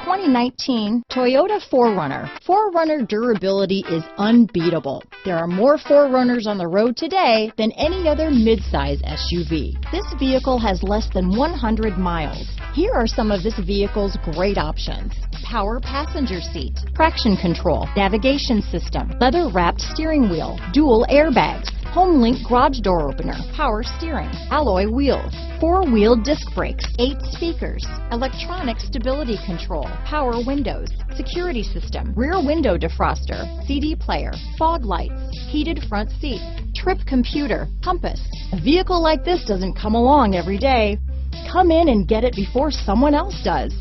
2019 Toyota 4Runner. 4Runner durability is unbeatable. There are more 4Runners on the road today than any other midsize SUV. This vehicle has less than 100 miles. Here are some of this vehicle's great options: power passenger seat, traction control, navigation system, leather-wrapped steering wheel, dual airbags, HomeLink garage door opener, power steering, alloy wheels, 4-wheel disc brakes, 8 speakers, electronic stability control, power windows, security system, rear window defroster, CD player, fog lights, heated front seats, trip computer, compass. A vehicle like this doesn't come along every day. Come in and get it before someone else does.